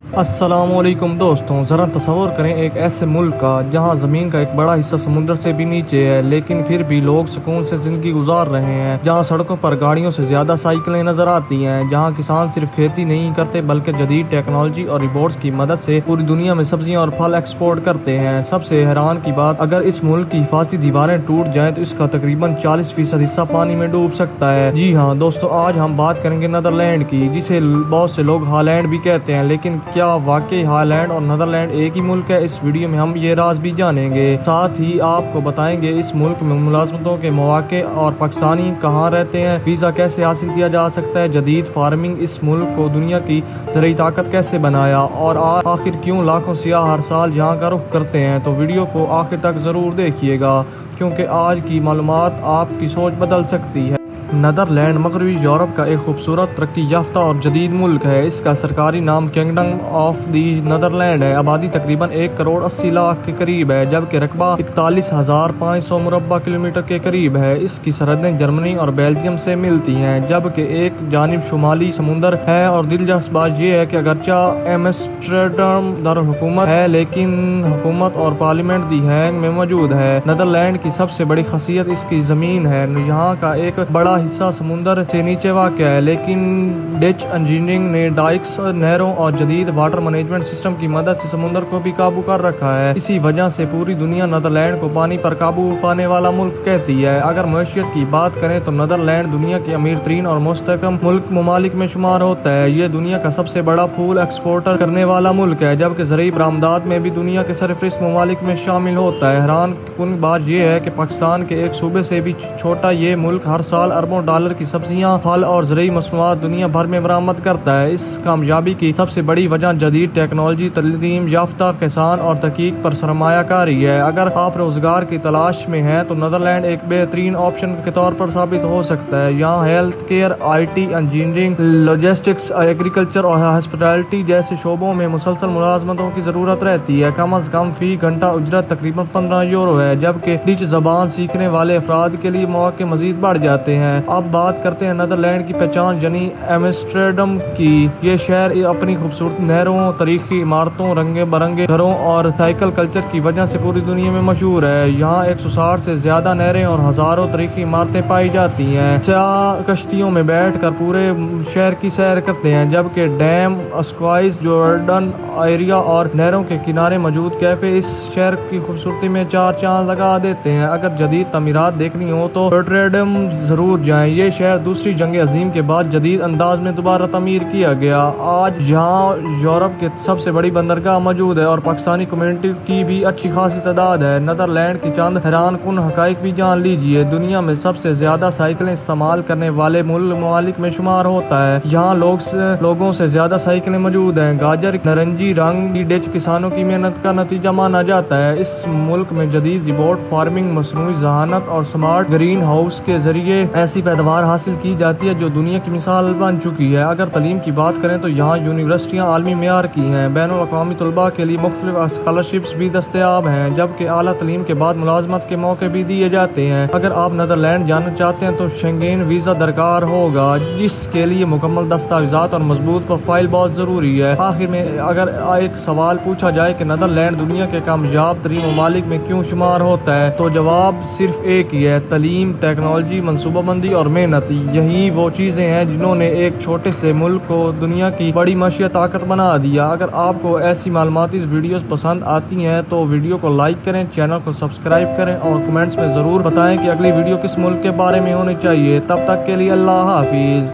अस्सलामुअलैकुम दोस्तों, ज़रा तसव्वुर करें एक ऐसे मुल्क का जहां ज़मीन का एक बड़ा हिस्सा समुद्र से भी नीचे है, लेकिन फिर भी लोग सुकून से ज़िंदगी गुजार रहे हैं। जहां सड़कों पर गाड़ियों से ज़्यादा साइकिलें नज़र आती हैं, जहां किसान सिर्फ खेती नहीं करते बल्कि जदीद टेक्नोलॉजी और रोबोट्स की मदद से पूरी दुनिया में सब्जियां और फल एक्सपोर्ट करते हैं। सबसे हैरान की बात, अगर इस मुल्क की हिफाजती दीवारें टूट जाएं तो इसका तकरीबन 40% हिस्सा पानी में डूब सकता है। जी हाँ दोस्तों, आज हम बात करेंगे नीदरलैंड की, जिसे बहुत से लोग हॉलैंड भी कहते हैं। लेकिन क्या वाकई हॉलैंड और नीदरलैंड एक ही मुल्क है? इस वीडियो में हम ये राज भी जानेंगे। साथ ही आपको बताएंगे इस मुल्क में मुलाजमतों के मौके और पाकिस्तानी कहाँ रहते हैं, वीजा कैसे हासिल किया जा सकता है, जदीद फार्मिंग इस मुल्क को दुनिया की ज़रूरी ताकत कैसे बनाया, और आखिर क्यों लाखों सियाह हर साल यहाँ का रुख करते हैं। तो वीडियो को आखिर तक ज़रूर देखिएगा, क्योंकि आज की मालूमात आपकी सोच बदल सकती है। नीदरलैंड मगरबी यूरोप का एक खूबसूरत तरक्की याफ्ता और जदीद मुल्क है। इसका सरकारी नाम किंगडम ऑफ दी नीदरलैंड है। आबादी तकरीबन 1 करोड़ 80 लाख के करीब है, जबकि रकबा 41,500 मुरब्बा किलोमीटर के करीब है। इसकी सरहदें जर्मनी और बेल्जियम से मिलती हैं, जबकि एक जानिब शुमाली समुंदर है। और दिलचस्प बात यह है कि अगरचा एम्स्टर्डम दारुल-हुकूमत है, लेकिन हुकूमत और पार्लियामेंट दी हैग में मौजूद है। नीदरलैंड की सबसे बड़ी खासियत इसकी जमीन है। यहाँ का एक बड़ा हिस्सा समुंदर से नीचे वाक़या है, लेकिन डच इंजीनियरिंग ने डाइक्स, नहरों और जदीद वाटर मैनेजमेंट सिस्टम की मदद से समुंदर को भी काबू कर रखा है। इसी वजह से पूरी दुनिया नीदरलैंड को पानी पर काबू पाने वाला मुल्क कहती है। अगर मईशत की बात करें तो नीदरलैंड दुनिया के अमीर तरीन और मुस्तहकम मुल्क ममालिक में शुमार होता है। ये दुनिया का सबसे बड़ा फूल एक्सपोर्टर करने वाला मुल्क है, जबकि ज़रूरी बरामदात में भी दुनिया के सरफरिस्त ममालिक में शामिल होता है। हैरान कुन बात यह है कि पाकिस्तान के एक सूबे से भी छोटा ये मुल्क हर साल अरबों डॉलर की सब्जियां, फल और ज़रूरी मसनूआत दुनिया भर में बरामद करता है। इस कामयाबी की सबसे बड़ी वजह जदीद टेक्नोलॉजी, तलीम याफ्ता किसान और तहकीक पर सरमायाकारी है। अगर आप रोजगार की तलाश में हैं तो नीदरलैंड एक बेहतरीन ऑप्शन के तौर पर साबित हो सकता है। यहाँ health care, IT, engineering, logistics, agriculture और हॉस्पिटैलिटी जैसे शोबों में मुसलसल मुलाजमतों की जरूरत रहती है। कम अज कम फी घंटा उजरत तकरीबन 15 यूरो है, जबकि डच जबान सीखने वाले अफराद के लिए मौके मजीद बढ़ जाते हैं। अब बात करते हैं नीदरलैंड की पहचान यानी एम्स्टर्डम की। ये शहर अपनी खूबसूरत नहरों, तारीखी इमारतों, रंगे बरंगे घरों और साइकिल कल्चर की वजह से पूरी दुनिया में मशहूर है। यहाँ 160 से ज्यादा नहरें और हजारों तारीखी इमारतें पाई जाती हैं। सयाह कश्तियों में बैठ कर पूरे शहर की सैर करते हैं, जबकि डैम, स्क्वाइस, जॉर्डन एरिया और नहरों के किनारे मौजूद कैफे इस शहर की खूबसूरती में 4 चांद लगा देते हैं। अगर जदीद तमीरात देखनी हो तो रॉटरडैम जरूर जाएं। ये शहर दूसरी जंग अजीम के बाद जदीद अंदाज में दोबारा तमीर किया गया। आज यहाँ यूरोप के सबसे बड़ी बंदरगाह मौजूद है और पाकिस्तानी कम्युनिटी की भी अच्छी खासी तादाद है। नीदरलैंड की चंद हैरान कुन हकाइक भी जान लीजिए। दुनिया में सबसे ज्यादा साइकिलें इस्तेमाल करने वाले ममालिक में शुमार होता है। यहाँ लोगों से ज्यादा साइकिलें मौजूद हैं। गाजर नारंगी रंग डच किसानों की मेहनत का नतीजा माना जाता है। इस मुल्क में जदीद रिबोट फार्मिंग, मसनूई जहानत और स्मार्ट ग्रीन हाउस के जरिए ऐसी पैदावार हासिल की जाती है जो दुनिया की मिसाल बन चुकी है। अगर तालीम की बात करें तो यहाँ यूनिवर्सिटियाँ आलमी मेयार की हैं। बैनुल अक़वामी तलबा के लिए मुख्तलिफ स्कॉलरशिप्स भी दस्तयाब हैं, जबकि आला तालीम के बाद मुलाजमत के मौके भी दिए जाते हैं। अगर आप नीदरलैंड जाना चाहते हैं तो शेंगेन वीज़ा दरकार होगा, जिसके लिए मुकम्मल दस्तावेजात और मजबूत प्रोफाइल बहुत ज़रूरी है। आखिर में अगर एक सवाल पूछा जाए कि नीदरलैंड दुनिया के कामयाब तरीन ममालिक में क्यों शुमार होता है, तो जवाब सिर्फ एक ही है: तलीम, टेक्नोलॉजी, मनसूबाबंदी और मेहनत। यही वो चीजें हैं जिन्होंने एक छोटे से मुल्क को दुनिया की बड़ी मशीय ताकत बना दिया। अगर आपको ऐसी मालूमाती वीडियोस पसंद आती हैं तो वीडियो को लाइक करें, चैनल को सब्सक्राइब करें और कमेंट्स में जरूर बताएं कि अगली वीडियो किस मुल्क के बारे में होनी चाहिए। तब तक के लिए अल्लाह हाफिज।